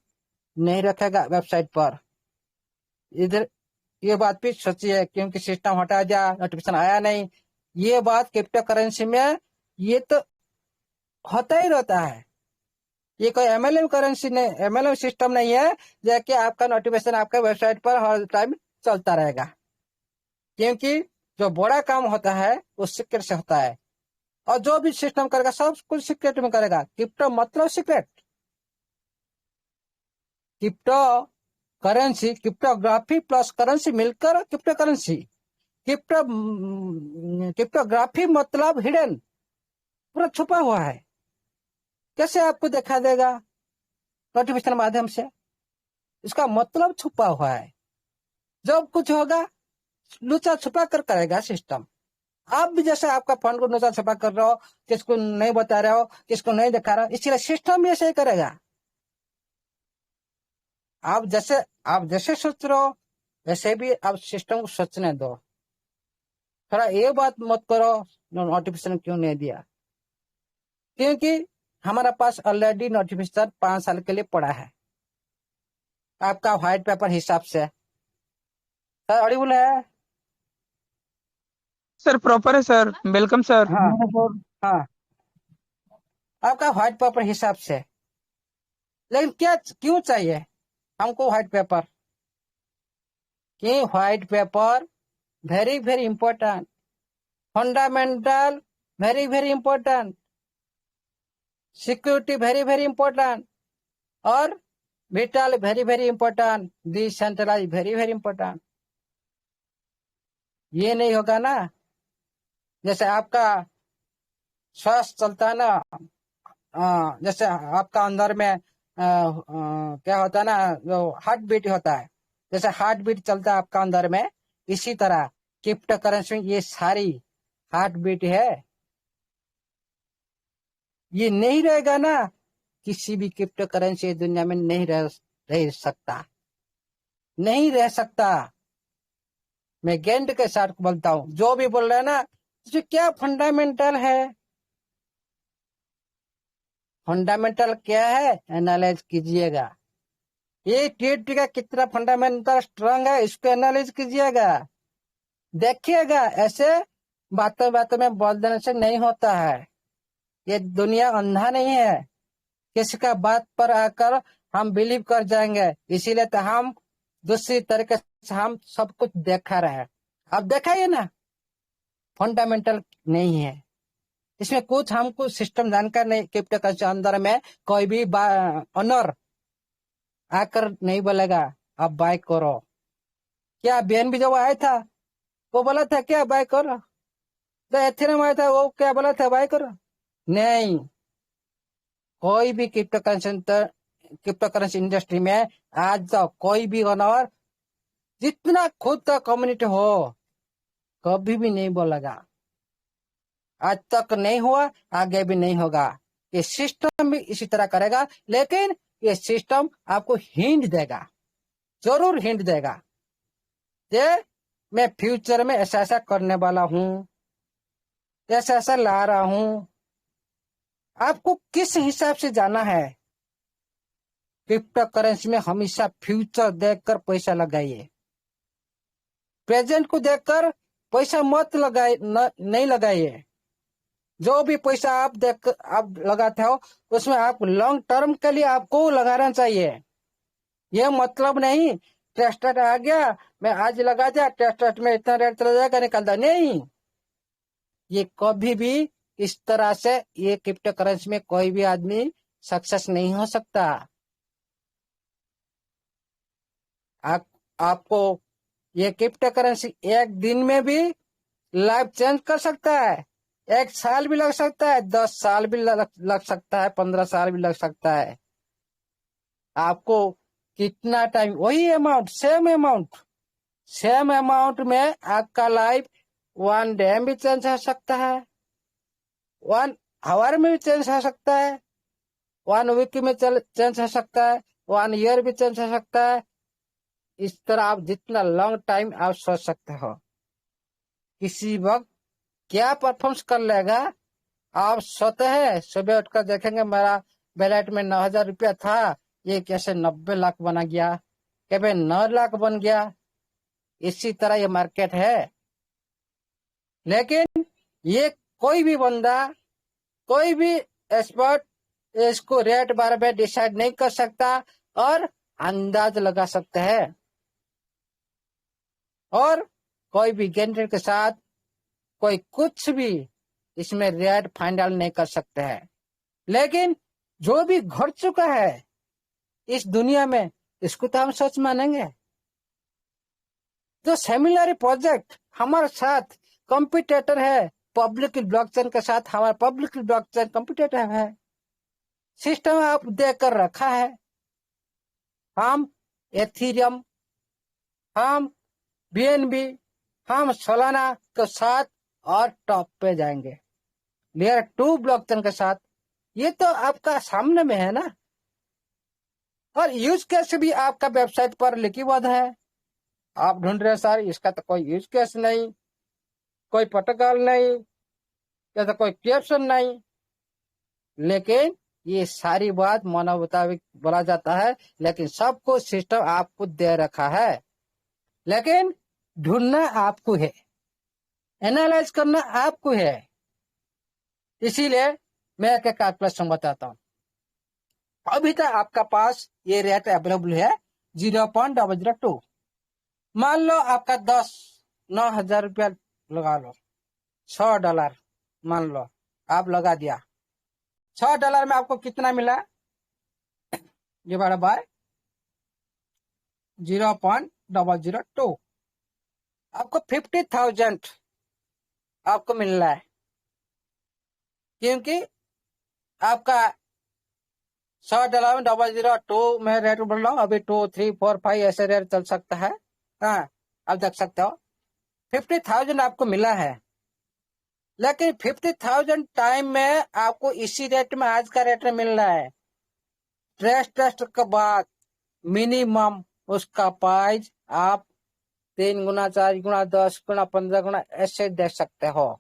S1: नहीं रखेगा वेबसाइट पर। इधर ये बात भी सोचिए, क्योंकि सिस्टम हटा दिया, नोटिफिकेशन आया नहीं। ये बात क्रिप्टो करेंसी में ये तो होता ही रहता है। ये कोई एमएलएम करेंसी नहीं, एमएलएम सिस्टम नहीं है जो कि आपका नोटिफिकेशन आपका वेबसाइट पर हर टाइम चलता रहेगा। क्योंकि जो बड़ा काम होता है वो सीक्रेट से होता है, और जो भी सिस्टम करेगा सब कुछ सीक्रेट में करेगा। क्रिप्टो मतलब secret. Crypto currency, cryptography plus currency मिलकर क्रिप्टो करेंसी। क्रिप्टोग्राफी मतलब हिडन, पूरा छुपा हुआ है। कैसे आपको दिखा देगा नोटिफिकेशन माध्यम से, इसका मतलब छुपा हुआ है। जब कुछ होगा लुचा छुपा कर करेगा सिस्टम। आप भी जैसे आपका फंड को लुचा छुपा कर रहे हो, किसको नहीं बता रहे हो, किसको नहीं दिखा रहे हो, इसलिए सिस्टम भी ऐसे ही करेगा। आप जैसे सोच रहे हो वैसे भी आप सिस्टम को सोचने दो। थोड़ा ये बात मत करो नोटिफिकेशन क्यों नहीं दिया, क्योंकि हमारा पास ऑलरेडी नोटिफिकेशन 5 साल के लिए पड़ा है। आपका व्हाइट पेपर हिसाब से। सर ऑडिबल है?
S5: सर प्रॉपर है सर, वेलकम सर।
S1: हाँ हाँ, आपका व्हाइट पेपर हिसाब से। लेकिन क्या क्यों चाहिए हमको व्हाइट पेपर? कि white paper very very important, fundamental very very important, security very very important, और vital very very important, decentralise very very important. ये नहीं होगा ना, जैसे आपका श्वास चलता है ना, जैसे आपका अंदर में क्या होता है ना, जो हार्ट बीट होता है, जैसे हार्ट बीट चलता है आपका अंदर में, इसी तरह क्रिप्टो करेंसी में ये सारी हार्ट बीट है। ये नहीं रहेगा ना, किसी भी क्रिप्टो करेंसी दुनिया में नहीं रह सकता, नहीं रह सकता। मैं गेंद के साथ बोलता हूँ, जो भी बोल रहे हैं ना, इसमें क्या फंडामेंटल है? फंडामेंटल क्या है, एनालाइज कीजिएगा। ये टीटी का कितना फंडामेंटल स्ट्रांग है, इसको एनालाइज कीजिएगा, देखिएगा। ऐसे बातों बातों में बोल देने से नहीं होता है। ये दुनिया अंधा नहीं है, किसी का बात पर आकर हम बिलीव कर जाएंगे। इसीलिए तो हम दूसरी तरीके से हम सब कुछ देखा रहे। अब देखा ये ना, फंडामेंटल नहीं है इसमें कुछ, हमको सिस्टम जानकर नहीं। क्रिप्टो करेंसी अंदर में कोई भी ऑनर आकर नहीं बोलेगा अब बाय करो। क्या बीएनबी जब आया था वो बोला था क्या बाय करो? तो एथेरियम आया था वो क्या बोला था बाय करो? नहीं, कोई भी क्रिप्टो करेंसी इंडस्ट्री में आज तक कोई भी ऑनर, जितना खुद का कम्युनिटी हो, कभी भी नहीं बोलेगा। आज तक नहीं हुआ, आगे भी नहीं होगा। ये सिस्टम भी इसी तरह करेगा, लेकिन ये सिस्टम आपको हिंट देगा, जरूर हिंट देगा, ये मैं फ्यूचर में ऐसा ऐसा करने वाला हूं, ऐसा ऐसा ला रहा हूं। आपको किस हिसाब से जाना है? क्रिप्टो करेंसी में हमेशा फ्यूचर देखकर पैसा लगाइए, प्रेजेंट को देखकर पैसा मत लगाइए, नहीं लगाइए। जो भी पैसा आप लगाते हो उसमें आप लॉन्ग टर्म के लिए आपको लगाना चाहिए। ये मतलब नहीं टेस्टर आ गया मैं आज लगा दिया, टेस्टर में इतना रेट चला जाएगा निकलता नहीं। ये कभी भी इस तरह से ये क्रिप्टो करेंसी में कोई भी आदमी सक्सेस नहीं हो सकता। आपको ये क्रिप्टो करेंसी एक दिन में भी लाइफ चेंज कर सकता है, 1 साल भी लग सकता है, 10 साल भी लग सकता है, 15 साल भी लग सकता है। आपको कितना टाइम, वही अमाउंट, सेम अमाउंट में आपका लाइफ 1 डे में भी चेंज हो सकता है, 1 आवर में भी चेंज हो सकता है, 1 वीक में चेंज हो सकता है, 1 ईयर भी चेंज हो सकता है। इस तरह आप जितना लॉन्ग टाइम आप सोच सकते हो। किसी वक्त क्या परफॉर्मेंस कर लेगा आप सोते हैं, सुबह उठकर देखेंगे मेरा बैलेट में 9,000 रुपया था, ये कैसे 90 लाख बना गया, कभी 9 लाख बन गया। इसी तरह ये मार्केट है। लेकिन ये कोई भी बंदा, कोई भी एक्सपर्ट इसको रेट बार बार डिसाइड नहीं कर सकता और अंदाज लगा सकते हैं, और कोई भी गेंडर के साथ कोई कुछ भी इसमें रेट फाइनल नहीं कर सकते हैं। लेकिन जो भी घट चुका है इस दुनिया में, इसको तो हम सच मानेंगे। जो सिमिलर प्रोजेक्ट हमारे साथ कंपटीटर है, पब्लिक ब्लॉकचेन के साथ हमारा पब्लिक ब्लॉकचेन कंपटीटर है, सिस्टम आप देकर रखा है। हम एथेरियम, हम बीएनबी, हम सोलाना के साथ और टॉप पे जाएंगे लेयर 2 ब्लॉकचेन के साथ। ये तो आपका सामने में है ना, और यूज केस भी आपका वेबसाइट पर लिखित है। आप ढूंढ रहे सर इसका तो कोई यूज केस नहीं, कोई प्रोटोकॉल नहीं, या तो कोई कैप्शन नहीं, लेकिन ये सारी बात मानव मुताबिक बोला जाता है, लेकिन सब कुछ सिस्टम आपको दे रखा है, लेकिन ढूंढना आपको है, एनालाइज करना आपको है। इसीलिए मैं एक कैलकुलेशन बताता हूँ। अभी तक आपका पास ये रेट अवेलेबल है 0.002। मान लो आपका 9,000 रुपया लगा लो, $6 मान लो आप लगा दिया। $6 में आपको कितना मिला, डिवाइड बाय 0.002, आपको 50,000 आपको मिल रहा है, क्योंकि आपका $100 में 002 में रेट बोल रहा हूँ। अभी 2, 3, 4, 5 ऐसे रेट चल सकता है। हाँ, आप देख सकते हो 50,000 आपको मिला है, लेकिन 50,000 टाइम में आपको इसी रेट में, आज का रेट में मिल रहा है। टेस्ट के बाद मिनिमम उसका प्राइस आप 3 गुना, 4 गुना, 10 गुना, 15 गुना ऐसे दे सकते हो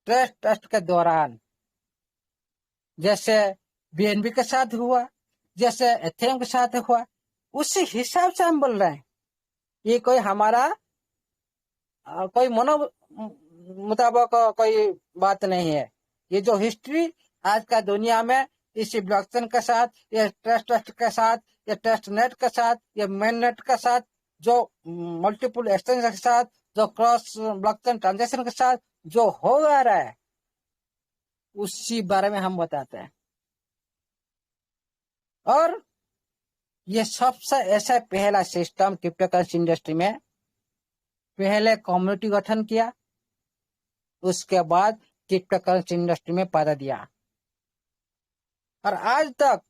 S1: टेस्ट के दौरान। जैसे बीएनबी के साथ हुआ, जैसे एथेरियम के साथ हुआ, उसी हिसाब से हम बोल रहे हैं। ये कोई हमारा कोई मनो मुताबिक कोई बात नहीं है। ये जो हिस्ट्री आज का दुनिया में इसी ब्लॉकचेन के साथ, ये ट्रस्ट के साथ, ये ट्रस्ट नेट के साथ, ये मेन नेट के साथ, जो मल्टीपल एक्सचेंज के साथ, जो क्रॉस ब्लॉकचेन ट्रांजेक्शन के साथ जो हो रहा है, उसी बारे में हम बताते हैं। और ये सबसे ऐसा पहला सिस्टम क्रिप्टोकरेंसी इंडस्ट्री में, पहले कम्युनिटी गठन किया, उसके बाद क्रिप्टोकरेंसी इंडस्ट्री में पैदा दिया। और आज तक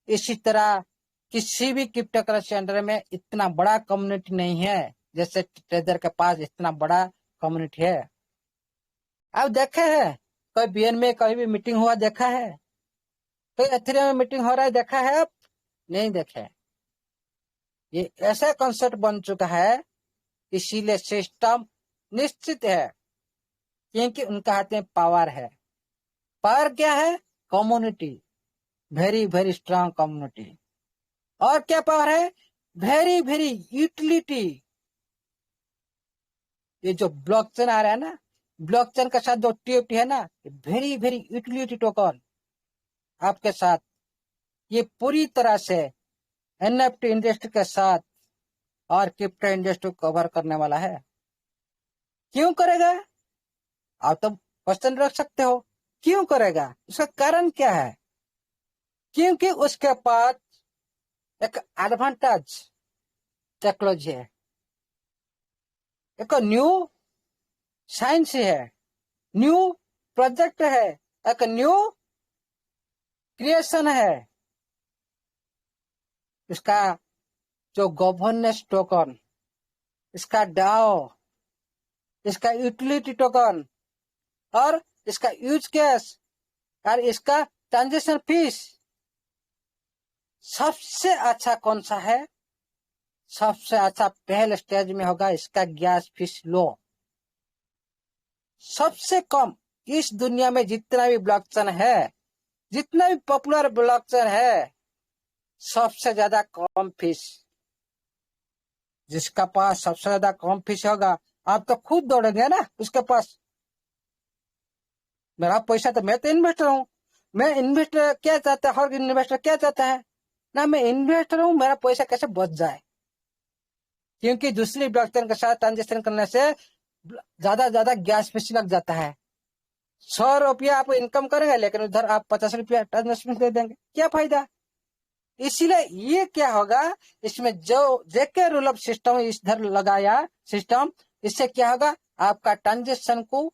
S1: इसी तरह किसी भी क्रिप्टोकरेंसी अंडर में इतना बड़ा कम्युनिटी नहीं है जैसे ट्रेजर के पास इतना बड़ा कम्युनिटी है। आप देखे हैं कोई बीएन में कहीं भी मीटिंग हुआ देखा है? कोई एथेरियम में मीटिंग हो रहा है देखा है? आप नहीं देखे। ये ऐसा कॉन्सेप्ट बन चुका है, इसीलिए सिस्टम निश्चित है, क्योंकि उनका हाथ में पावर है। पावर क्या है? Community, very very strong community. और क्या पावर है? Very very utility. ये जो ब्लॉकचेन आ रहा है ना, ब्लॉकचेन के साथ जो टीएफटी है ना, वेरी वेरी यूटिलिटी टोकन आपके साथ, ये पूरी तरह से एनएफटी इंडस्ट्री के साथ और क्रिप्टो इंडस्ट्री को कवर करने वाला है। क्यों करेगा? आप तो क्वेश्चन रख सकते हो, क्यों करेगा? उसका कारण क्या है? क्योंकि उसके पास एक एडवांटेज टेक्नोलॉजी है, एक न्यू साइंस है, न्यू प्रोजेक्ट है, एक न्यू क्रिएशन है। इसका जो गवर्नेंस टोकन, इसका डाओ, इसका यूटिलिटी टोकन और इसका यूज केस और इसका ट्रांजेक्शन फीस, सबसे अच्छा कौन सा है? सबसे अच्छा पहले स्टेज में होगा इसका गैस फीस लो। सबसे कम इस दुनिया में जितना भी ब्लॉकचेन है, जितना भी पॉपुलर ब्लॉकचेन है, सबसे ज्यादा कम फीस। जिसका पास सबसे ज्यादा कम फीस होगा, आप तो खुद दौड़ेंगे ना उसके पास। मेरा पैसा तो, मैं तो इन्वेस्टर हूँ, मैं इन्वेस्टर क्या चाहता है, हर इन्वेस्टर क्या चाहता है ना, मैं इन्वेस्टर हूँ, मेरा पैसा कैसे बच जाए। क्योंकि दूसरी ब्लॉकचेन के साथ ट्रांजेक्शन करने से ज्यादा गैस फीस लग जाता है। 100 रुपया आप इनकम करेंगे, लेकिन उधर आप 50 रुपया ट्रांजेक्शन दे देंगे, क्या फायदा? इसीलिए ये क्या होगा, इसमें जो जेके रूल ऑफ सिस्टम इधर लगाया सिस्टम, इससे क्या होगा, आपका ट्रांजेक्शन को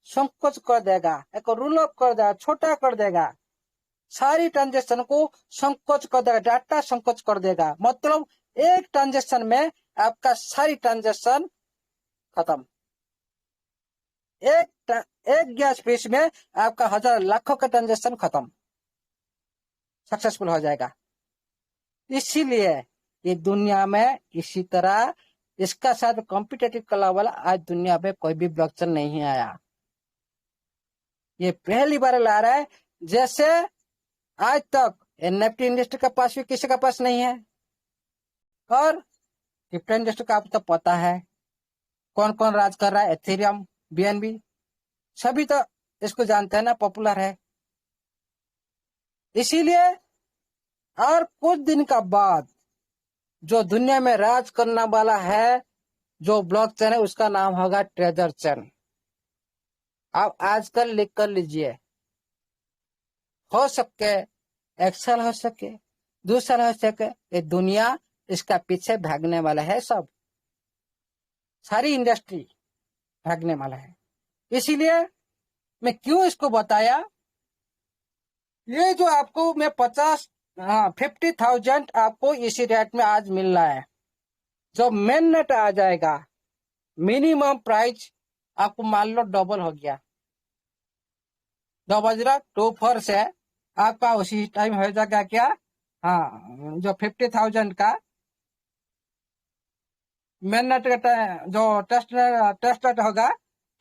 S1: संकोच कर देगा, एक रूल ऑफ कर देगा, छोटा कर देगा, सारी ट्रांजेक्शन को संकोच कर देगा, डाटा संकोच कर देगा। मतलब एक ट्रांजेक्शन में आपका सारी ट्रांजेक्शन खत्म। एक गैस फीस में आपका हजार लाखों का ट्रांजेक्शन खत्म, सक्सेसफुल हो जाएगा। इसीलिए ये दुनिया में इसी तरह इसका साथ कॉम्पिटेटिव करने वाला आज दुनिया में कोई भी ब्लॉकचेन नहीं आया। ये पहली बार ला रहा है, जैसे आज तक एनएफटी इंडस्ट्री का पास भी किसी का पास नहीं है। और क्रिप्टो इंडस्ट्री का आपको तो पता है कौन कौन राज कर रहा है, एथेरियम, बीएनबी, सभी तो इसको जानते हैं ना, पॉपुलर है। इसीलिए और कुछ दिन का बाद जो दुनिया में राज करने वाला है जो ब्लॉकचेन है, उसका नाम होगा ट्रेजर चेन। आप आजकल लिख कर लीजिए, हो सके 1 साल हो सके 2 साल हो सके, ये दुनिया इसका पीछे भागने वाला है। सब सारी इंडस्ट्री भागने वाला है। इसीलिए मैं क्यों इसको बताया, ये जो आपको मैं 50,000 आपको इसी रेट में आज मिल रहा है। जो मेन नेट आ जाएगा, मिनिमम प्राइस आपको मान लो डबल हो गया, 2.24 से आपका उसी टाइम हो जाएगा क्या, हाँ, जो 50,000 का मेन नेट का जो टेस्ट नेट होगा,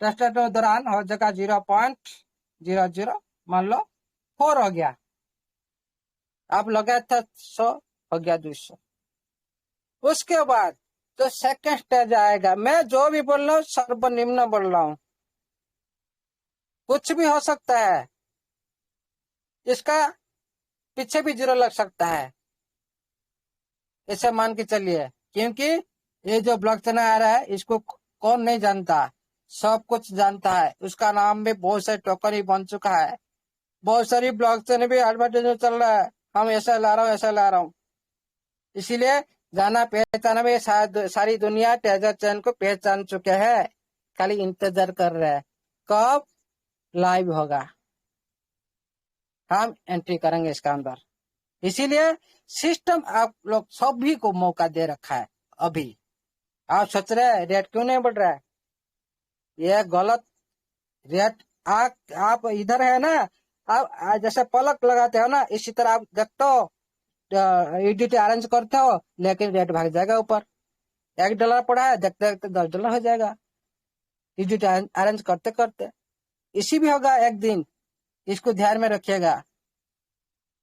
S1: टेस्ट नेट के दौरान हो जाएगा 0.00 मान लो 4 हो गया। आप लगाया था 100, हो गया 200। उसके बाद तो सेकंड स्टेज आएगा। मैं जो भी बोल रहा हूँ सर्वनिम्न बोल रहा हूँ, कुछ भी हो सकता है, इसका पीछे भी 0 लग सकता है, ऐसे मान के चलिए। क्योंकि ये जो ब्लॉकचेन आ रहा है इसको कौन नहीं जानता, सब कुछ जानता है। उसका नाम भी बहुत सारे टोकन ही बन चुका है, बहुत सारी ब्लॉकचेन भी एडवर्टाइजमेंट चल रहा है, हम ऐसा ला रहा हूँ ऐसा ला रहा हूँ। इसीलिए जाना पहचाना में सारी दुनिया ट्रेजर चेन को पहचान चुके हैं, खाली इंतजार कर रहे हैं कब लाइव होगा, हम एंट्री करेंगे इसका अंदर। इसीलिए सिस्टम आप लोग सभी को मौका दे रखा है। अभी आप सोच रहे हैं रेट क्यों नहीं बढ़ रहा है, ये गलत रेट। आप इधर है ना, आप जैसे पलक लगाते हो ना, इसी तरह आप देखते हो, ईडीटी अरेंज करते हो, लेकिन रेट भाग जाएगा ऊपर। $1 पड़ा है, देखते देखते $10 हो जाएगा ईडीटी अरेंज करते करते। इसी भी होगा एक दिन, इसको ध्यान में रखिएगा।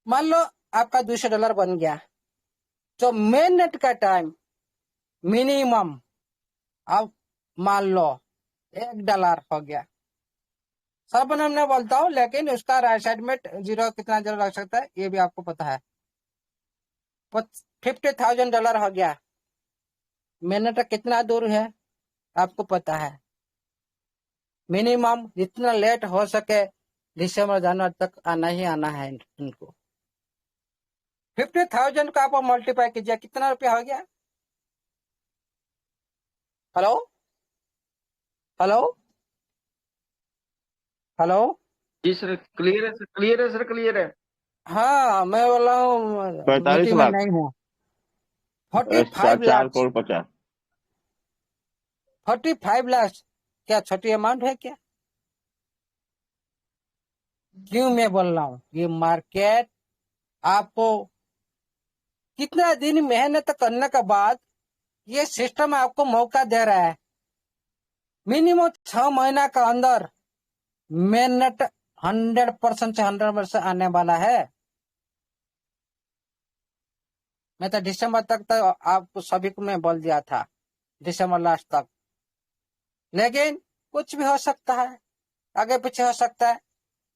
S1: मान लो आपका $200 बन गया, जो मेन नेट का टाइम मिनिमम अब मान लो $1 हो गया। सर्वनिम्न मैं बोलता हूँ, लेकिन उसका राइट साइड में 0 कितना 0 लग सकता है ये भी आपको पता है। $50,000 हो गया। मिनट कितना दूर है आपको पता है। मिनिमम जितना लेट हो सके दिसंबर जनवरी तक आना ही आना है इनको। 50,000 का आप मल्टीप्लाई कीजिए, कितना रुपया हो गया। Hello hello hello.
S3: जी सर, क्लियर है सर, क्लियर है सर, क्लियर है।
S1: हाँ, मैं बोल रहा हूँ
S4: 45
S1: मीटिंग में
S4: लाख
S1: नहीं हूँ। 45
S4: 4
S1: लाख
S4: करोड़ 50।
S1: 45 लाख क्या छोटी अमाउंट है क्या। क्यों मैं बोल रहा हूँ, ये मार्केट आपको कितना दिन मेहनत करने के बाद ये सिस्टम आपको मौका दे रहा है। मिनिमम 6 महीना का अंदर मेहनत 100% से 100% आने वाला है। मैं तो दिसंबर तक तो आपको सभी को मैं बोल दिया था, दिसंबर लास्ट तक, लेकिन कुछ भी हो सकता है, आगे पीछे हो सकता है,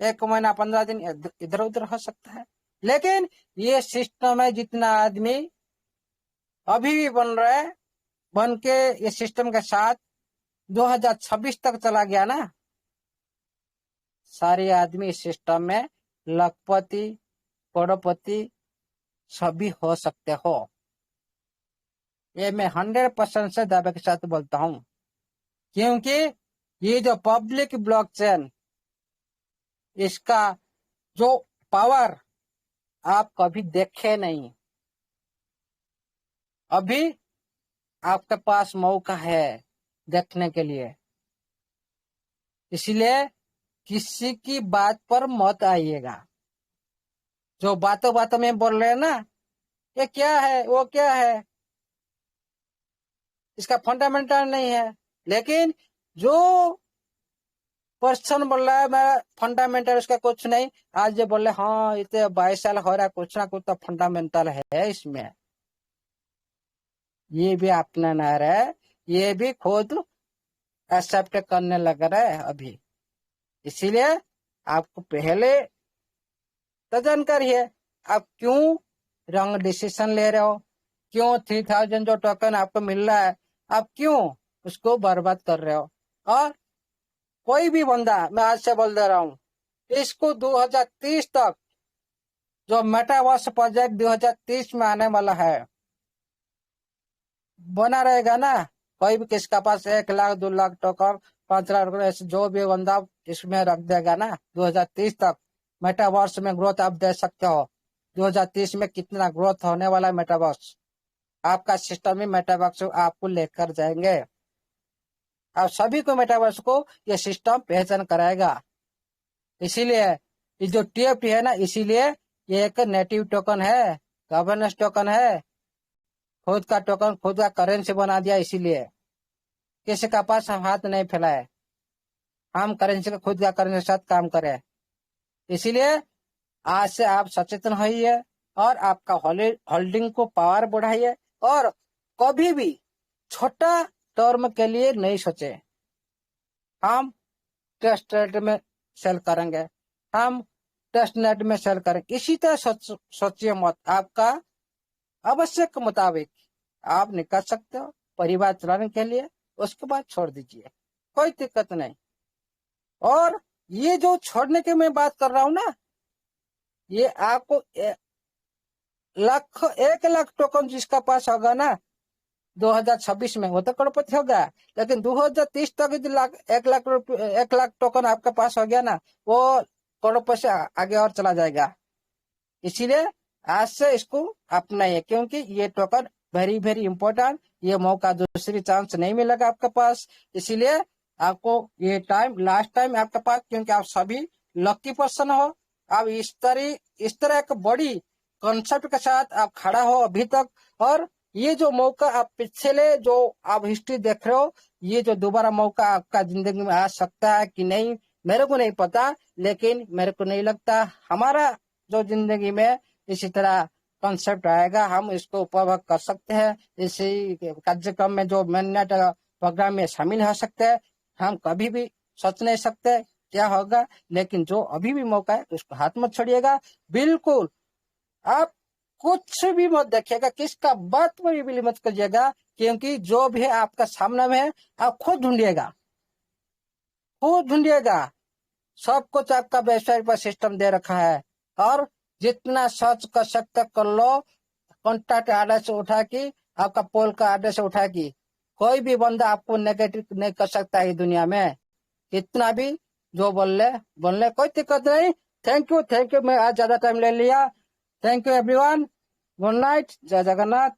S1: 1 महीना 15 दिन इधर उधर हो सकता है। लेकिन ये सिस्टम है, जितना आदमी अभी भी बन रहा है, बन के ये सिस्टम के साथ 2026 तक चला गया ना, सारे आदमी इस सिस्टम में लखपति करोड़पति सभी हो सकते हो। ये मैं 100% से दावे के साथ बोलता हूं, क्योंकि ये जो पब्लिक ब्लॉकचेन, इसका जो पावर आप कभी देखे नहीं। अभी आपके पास मौका है देखने के लिए, इसलिए किसी की बात पर मत आइएगा। जो बातों बातों में बोल रहे हैं ना, ये क्या है वो क्या है, इसका फंडामेंटल नहीं है। लेकिन जो पर्सन बोल रहा है मैं फंडामेंटल उसका कुछ नहीं। आज ये बोले हाँ इतने 22 साल हो रहा है, कुछ ना कुछ तो फंडामेंटल है इसमें। ये भी अपना ना रहा है, ये भी खुद एक्सेप्ट करने लग रहा है अभी। इसीलिए आपको पहले तो जानकारी है, आप क्यों रॉन्ग डिसीजन ले रहे हो, क्यों 3000 जो टोकन आपको मिल रहा है आप क्यों उसको बर्बाद कर रहे हो। और कोई भी बंदा, मैं आज से बोल दे रहा हूँ, इसको 2030 तक जो मेटावर्स प्रोजेक्ट 2030 में आने वाला है बना रहेगा ना। कोई भी किसका पास 1 लाख 2 लाख टोकन 5 लाख टोकन ऐसे जो भी बंदा इसमें रख देगा ना 2030 तक मेटावर्स में ग्रोथ आप दे सकते हो। 2030 में कितना ग्रोथ होने वाला है मेटावर्स, आपका सिस्टम ही मेटावर्स आपको लेकर जाएंगे। आप सभी को मेटावर्स को ये सिस्टम पहचान कराएगा। इसीलिए ये जो टीएफटी है ना, इसीलिए ये एक नेटिव टोकन है, गवर्नेंस टोकन है, खुद का टोकन खुद का करेंसी बना दिया। इसीलिए किसी का पास हम हाथ नहीं फैलाए, हम करेंसी का खुद का करेंसी के साथ काम करें। इसीलिए आज से आप सचेतन होइए और आपका होल्डिंग को पावर बढ़ाइए और कभी भी छोटा टर्म के लिए नहीं सोचे। हम टेस्ट रेट में सेल करेंगे, हम टेस्ट नेट में सेल करेंगे, इसी तरह सोचिए मत। आपका आवश्यक के मुताबिक आप निकाल सकते हो परिवार चलाने के लिए, उसके बाद छोड़ दीजिए, कोई दिक्कत नहीं। और ये जो छोड़ने की मैं बात कर रहा हूँ ना, ये आपको 1 लाख टोकन जिसका पास होगा ना 2026 में वो तो करोड़पति होगा। लेकिन 2030 तक 1 लाख टोकन आपका पास हो गया ना, वो करोड़पति से आगे और चला जाएगा। इसीलिए आज से इसको अपनाइए, क्योंकि ये टोकन वेरी वेरी इंपॉर्टेंट। ये मौका दूसरी चांस नहीं मिलेगा आपके पास। इसीलिए आपको ये टाइम लास्ट टाइम आपके पास, क्योंकि आप सभी लकी पर्सन हो। आप इस तरह एक बड़ी कॉन्सेप्ट के साथ आप खड़ा हो अभी तक। और ये जो मौका आप पिछले जो आप हिस्ट्री देख रहे हो, ये जो दोबारा मौका आपका जिंदगी में आ सकता है कि नहीं मेरे को नहीं पता, लेकिन मेरे को नहीं लगता हमारा जो जिंदगी में इसी तरह कॉन्सेप्ट आएगा, हम इसको उपभोग कर सकते हैं। इसी कार्यक्रम में जो मैनेट प्रोग्राम में शामिल हो सकते हैं। हम कभी भी सोच नहीं सकते क्या होगा, लेकिन जो अभी भी मौका है उसको हाथ मत छोड़िएगा। बिल्कुल आप कुछ भी मत देखिएगा, किसका बात पर भी मत करिएगा, क्योंकि जो भी है आपका सामने में है, आप खुद ढूंढिएगा, खुद ढूंढिएगा। सब कुछ आपका वेबसाइट पर सिस्टम दे रखा है। और जितना सर्च कर सकते कर लो, कॉन्टैक्ट एड्रेस से उठा के, आपका पोल का एड्रेस से उठा के, कोई भी बंदा आपको नेगेटिव नहीं कर सकता है दुनिया में। इतना भी जो बोलने कोई दिक्कत नहीं। थैंक यू, मैं आज ज्यादा टाइम ले लिया। Thank you everyone, good night, जय जगन्नाथ।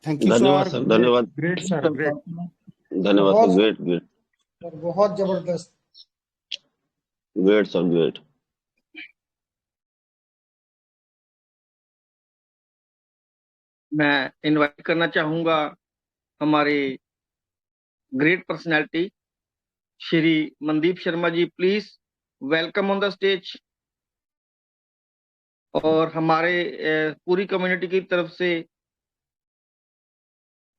S6: थैंक यू
S4: धन्यवाद
S6: सर,
S4: सर, धन्यवाद,
S6: ग्रेट सर, ग्रेट,
S4: धन्यवाद सर,
S6: बहुत
S4: ग्रेट ग्रेट
S6: सर, बहुत जबरदस्त।
S4: Great sir, great.
S3: मैं इनवाइट करना चाहूंगा हमारे great personality Shri Mandeep Sharma ji, please welcome on the stage. और हमारे पूरी कम्युनिटी की तरफ से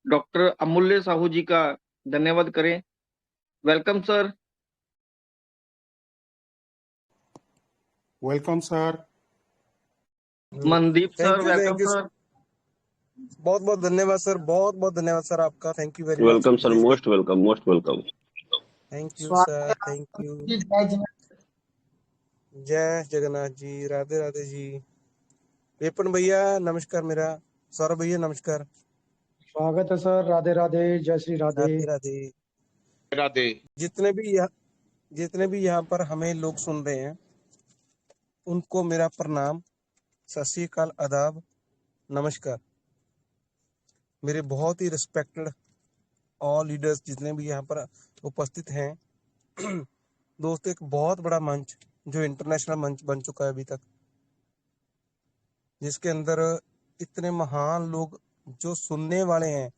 S3: डॉक्टर अमूल्य साहू जी का धन्यवाद करें। Welcome sir.
S6: Welcome sir.
S3: Mandeep sir,
S7: thank
S3: welcome
S7: you
S3: sir.
S7: बहुत बहुत धन्यवाद सर, बहुत बहुत धन्यवाद सर आपका। Thank you very much.
S4: Welcome sir, most welcome, most welcome.
S7: Thank you sir, thank you. जय जगन्नाथ जी, राधे राधे जी। विपिन भैया नमस्कार, मेरा सौरभ भैया नमस्कार।
S6: स्वागत है सर, राधे राधे, जय श्री राधे।
S7: राधे राधे
S2: राधे।
S7: जितने भी यहाँ पर हमें लोग सुन रहे हैं, उनको मेरा प्रणाम, सत श्री अकाल, आदाब, नमस्कार। मेरे बहुत ही रिस्पेक्टेड ऑल लीडर्स जितने भी यहाँ पर उपस्थित हैं। दोस्तों, एक बहुत बड़ा मंच जो इंटरनेशनल मंच बन चुका है अभी तक, जिसके अंदर इतने महान लोग जो सुनने वाले हैं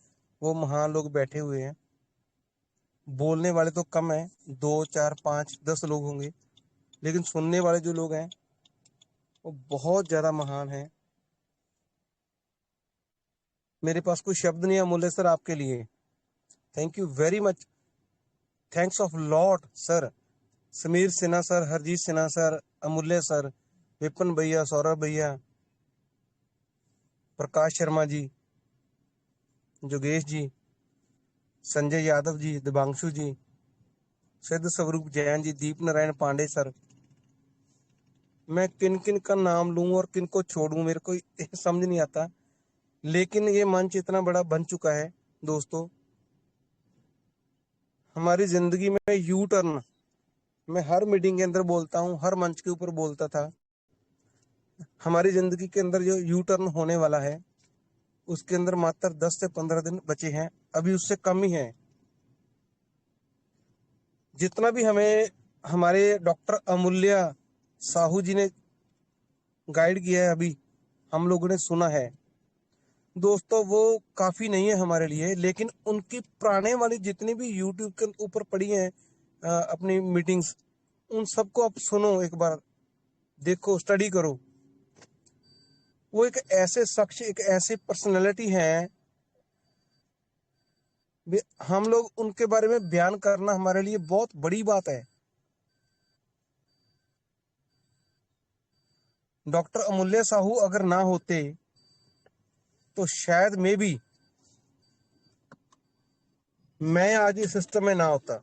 S7: वो महान लोग बैठे हुए हैं। बोलने वाले तो कम हैं, 2 4 5 10 लोग होंगे, लेकिन सुनने वाले जो लोग हैं वो बहुत ज्यादा महान हैं। मेरे पास कोई शब्द नहीं है अमूल्य सर आपके लिए। Thank you very much, thanks of lot sir. Sameer Sinha sir, Harjeet Sinha sir, अमूल्य सर, विपिन भैया, सौरभ भैया, प्रकाश शर्मा जी, जोगेश जी, संजय यादव जी, दिबांशु जी, सिद्ध स्वरूप जैन जी, दीप नारायण पांडे सर। मैं किन किन का नाम लूं और किन को छोड़ूं मेरे को समझ नहीं आता, लेकिन ये मंच इतना बड़ा बन चुका है दोस्तों। हमारी जिंदगी में यू टर्न, मैं हर मीटिंग के अंदर बोलता हूँ, हर मंच के ऊपर बोलता था, हमारी जिंदगी के अंदर जो यू टर्न होने वाला है उसके अंदर मात्र 10 से 15 दिन बचे हैं, अभी उससे कम ही है। जितना भी हमें हमारे डॉक्टर अमूल्य साहू जी ने गाइड किया है, अभी हम लोगों ने सुना है दोस्तों, वो काफी नहीं है हमारे लिए, लेकिन उनकी पुराने वाली जितनी भी यूट्यूब के ऊपर पड़ी हैं अपनी मीटिंग्स, उन सबको आप सुनो, एक बार देखो, स्टडी करो। वो एक ऐसे शख्स, एक ऐसी पर्सनैलिटी है, हम लोग उनके बारे में बयान करना हमारे लिए बहुत बड़ी बात है। डॉक्टर अमूल्य साहू अगर ना होते तो शायद मे बी मैं आज इस सिस्टम में ना होता,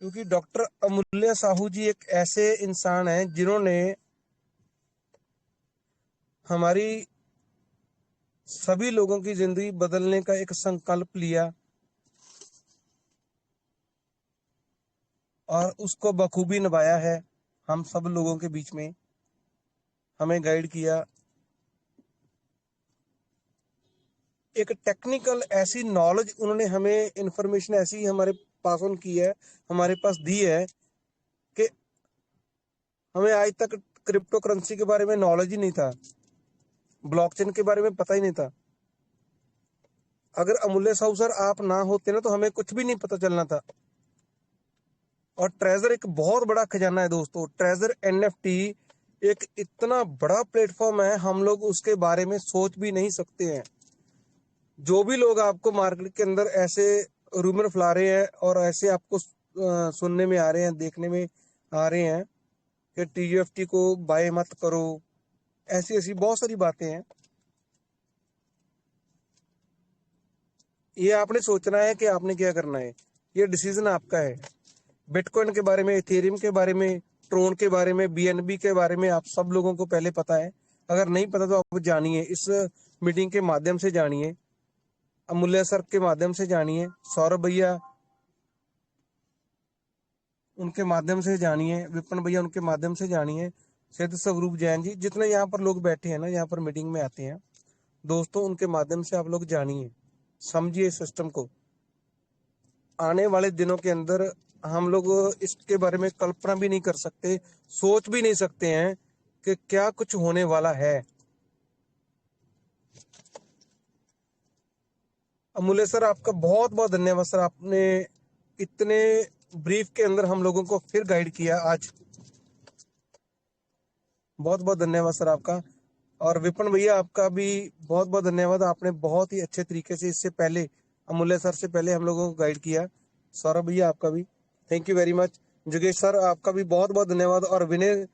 S7: क्योंकि डॉक्टर अमूल्य साहू जी एक ऐसे इंसान हैं जिन्होंने हमारी सभी लोगों की जिंदगी बदलने का एक संकल्प लिया और उसको बखूबी निभाया है। हम सब लोगों के बीच में हमें गाइड किया, एक टेक्निकल ऐसी नॉलेज उन्होंने हमें, इंफॉर्मेशन ऐसी हमारे पास ऑन की है, हमारे पास दी है कि हमें आज तक क्रिप्टो करेंसी के बारे में नॉलेज ही नहीं था, ब्लॉकचेन के बारे में पता ही नहीं था। अगर अमूल्य साहू सर आप ना होते ना तो हमें कुछ भी नहीं पता चलना था। और ट्रेजर एक बहुत बड़ा खजाना है दोस्तों, ट्रेजर एनएफटी एक इतना बड़ा प्लेटफॉर्म है, हम लोग उसके बारे में सोच भी नहीं सकते हैं। जो भी लोग आपको मार्केट के अंदर ऐसे रूमर फैला रहे हैं और ऐसे आपको सुनने में आ रहे हैं, देखने में आ रहे हैं कि टीयूएफटी को बाय मत करो, ऐसी ऐसी बहुत सारी बातें हैं। ये आपने सोचना है कि आपने क्या करना है, ये डिसीजन आपका है। बिटकॉइन के बारे में, इथेरियम के बारे में, ट्रोन के बारे में, बीएनबी के बारे में आप सब लोगों को पहले पता है। अगर नहीं पता तो आप जानिए, इस मीटिंग के माध्यम से जानिए, अमूल्य सर के माध्यम से जानिए, सौरभ भैया उनके माध्यम से जानिए, विपिन भैया उनके माध्यम से जानिए, सिद्ध स्वरूप जैन जी, जितने यहाँ पर लोग बैठे हैं ना, यहाँ पर मीटिंग में आते हैं दोस्तों, उनके माध्यम से आप लोग जानिए, समझिए सिस्टम को। आने वाले दिनों के अंदर हम लोग इसके बारे में कल्पना भी नहीं कर सकते, सोच भी नहीं सकते हैं कि क्या कुछ होने वाला है। अमूल्य सर आपका बहुत बहुत धन्यवाद सर, आपने इतने ब्रीफ के अंदर हम लोगों को फिर गाइड किया आज, बहुत बहुत धन्यवाद सर आपका। और विपिन भैया आपका भी बहुत बहुत धन्यवाद, आपने बहुत ही अच्छे तरीके से इससे पहले, अमूल्य सर से पहले हम लोगों को गाइड किया। सौरभ भैया आपका भी थैंक यू वेरी मच। जोगेश सर आपका भी बहुत बहुत धन्यवाद। और विनय